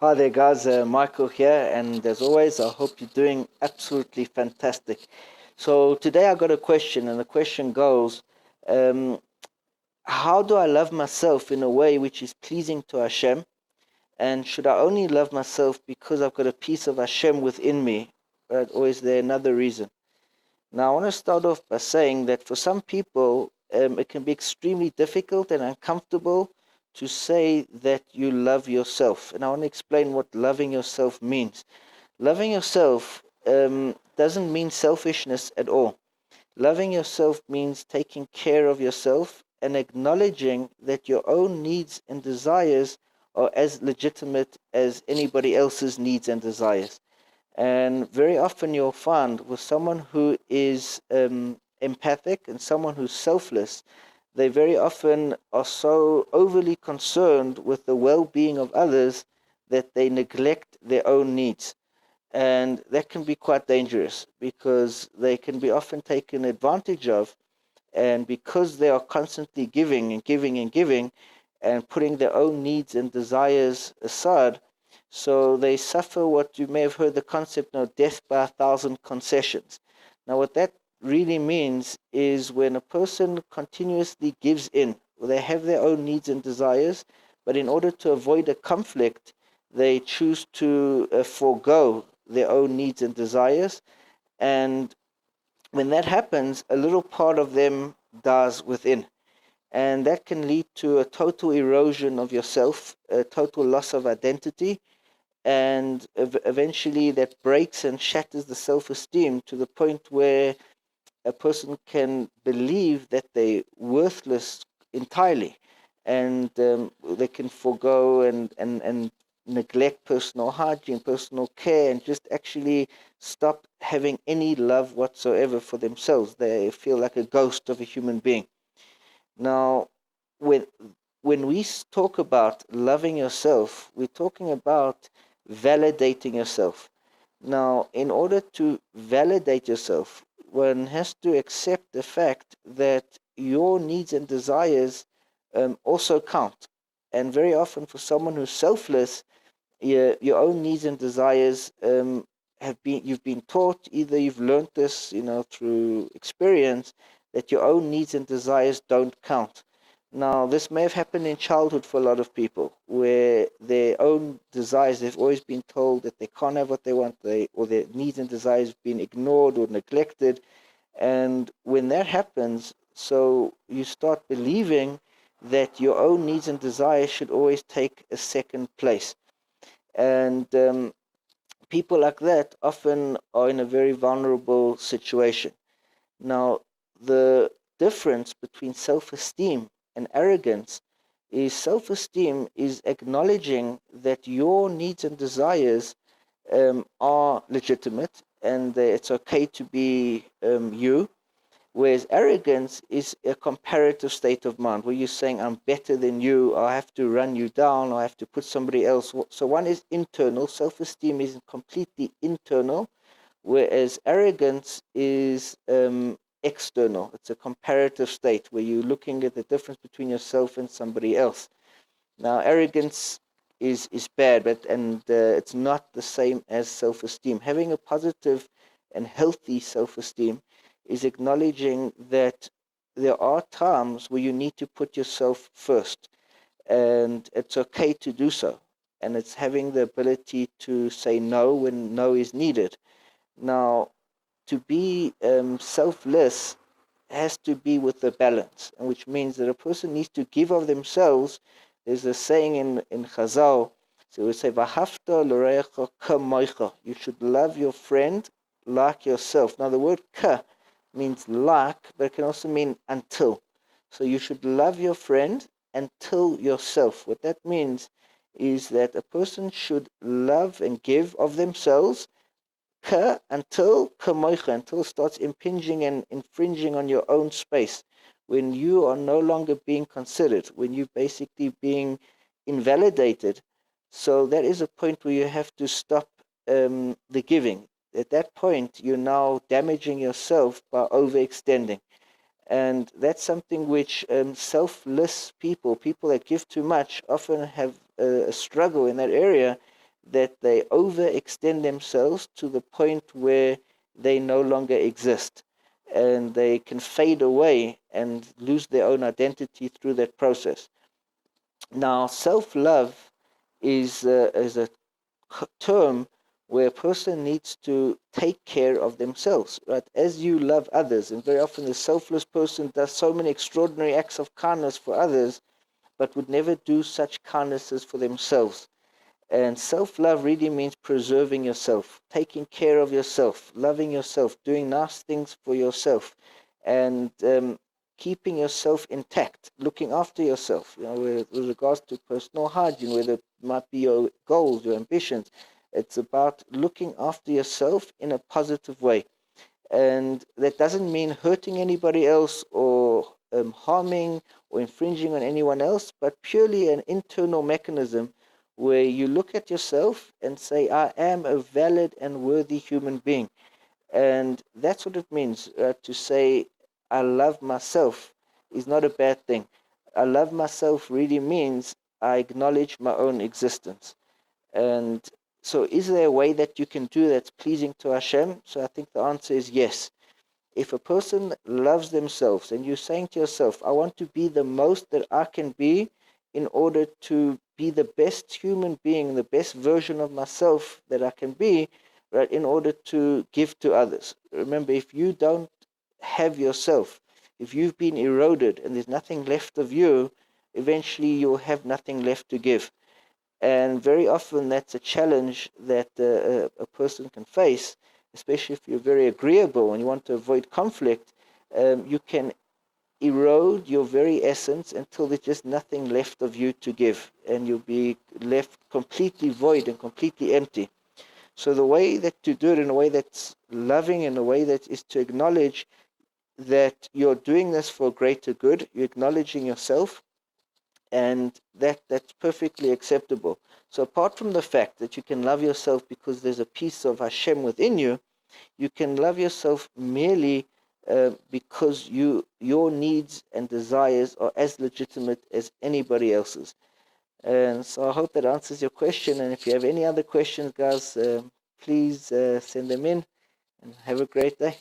Hi there, guys. Michael here, and as always, I hope you're doing absolutely fantastic. So, today I got a question, and the question goes um, how do I love myself in a way which is pleasing to Hashem? And should I only love myself because I've got a piece of Hashem within me, right? Or is there another reason? Now, I want to start off by saying that for some people, it can be extremely difficult and uncomfortable to say that you love yourself. And I want to explain what loving yourself means. Loving yourself doesn't mean selfishness at all. Loving yourself means taking care of yourself and acknowledging that your own needs and desires are as legitimate as anybody else's needs and desires. And very often you'll find with someone who is empathic and someone who's selfless, they very often are so overly concerned with the well-being of others that they neglect their own needs. And that can be quite dangerous because they can be often taken advantage of. And because they are constantly giving and giving and giving and putting their own needs and desires aside, so they suffer what you may have heard the concept of death by 1,000 concessions. Now, what that really means is when a person continuously gives in, they have their own needs and desires, but in order to avoid a conflict, they choose to forego their own needs and desires. And when that happens, a little part of them dies within. And that can lead to a total erosion of yourself, a total loss of identity, and eventually that breaks and shatters the self-esteem to the point where a person can believe that they're worthless entirely, and they can forego and neglect personal hygiene, personal care, and just actually stop having any love whatsoever for themselves. They feel like a ghost of a human being. Now, when when we talk about loving yourself, we're talking about validating yourself. Now, in order to validate yourself, one has to accept the fact that your needs and desires also count. And very often, for someone who's selfless, your own needs and desires you've been taught, either you've learned this, through experience, that your own needs and desires don't count. Now, this may have happened in childhood for a lot of people, where their own desires, they've always been told that they can't have what they want, or their needs and desires have been ignored or neglected. And when that happens, so you start believing that your own needs and desires should always take a second place. And people like that often are in a very vulnerable situation. Now, the difference between self-esteem and arrogance is self-esteem is acknowledging that your needs and desires are legitimate and that it's okay to be you. Whereas arrogance is a comparative state of mind where you're saying, I'm better than you, I have to run you down, I have to put somebody else. So one is internal, self-esteem is completely internal, whereas arrogance is external. It's a comparative state where you're looking at the difference between yourself and somebody else. Now, arrogance is bad, but it's not the same as self-esteem. Having a positive and healthy self-esteem is acknowledging that there are times where you need to put yourself first, and it's okay to do so. And it's having the ability to say no when no is needed. Now, to be selfless has to be with a balance, and which means that a person needs to give of themselves. There's a saying in Chazal, so we say, "V'ahavta l'reacha kamoicha." You should love your friend like yourself. Now, the word "ka" means like, but it can also mean until. So you should love your friend until yourself. What that means is that a person should love and give of themselves until it starts impinging and infringing on your own space, when you are no longer being considered, when you're basically being invalidated. So that is a point where you have to stop the giving. At that point, you're now damaging yourself by overextending. And that's something which selfless people that give too much, often have a struggle in that area, that they overextend themselves to the point where they no longer exist, and they can fade away and lose their own identity through that process. Now, self-love is a term where a person needs to take care of themselves, right? As you love others, and very often the selfless person does so many extraordinary acts of kindness for others, but would never do such kindnesses for themselves. And self-love really means preserving yourself, taking care of yourself, loving yourself, doing nice things for yourself, and keeping yourself intact, looking after yourself. With regards to personal hygiene, whether it might be your goals, your ambitions, it's about looking after yourself in a positive way. And that doesn't mean hurting anybody else or harming or infringing on anyone else, but purely an internal mechanism where you look at yourself and say, I am a valid and worthy human being. And that's what it means to say, I love myself is not a bad thing. I love myself really means I acknowledge my own existence. And so, is there a way that you can do that's pleasing to Hashem? So, I think the answer is yes. If a person loves themselves and you're saying to yourself, I want to be the most that I can be in order to be the best human being, the best version of myself that I can be, right, in order to give to others. Remember, if you don't have yourself, if you've been eroded and there's nothing left of you, eventually you'll have nothing left to give. And very often that's a challenge that a person can face, especially if you're very agreeable and you want to avoid conflict. You can erode your very essence until there's just nothing left of you to give, and you'll be left completely void and completely empty. So the way that to do it in a way that's loving, in a way that is to acknowledge that you're doing this for greater good, you're acknowledging yourself, and that's perfectly acceptable. So apart from the fact that you can love yourself because there's a piece of Hashem within you, you can love yourself merely because your needs and desires are as legitimate as anybody else's. And so I hope that answers your question. And if you have any other questions, guys, please send them in, and have a great day.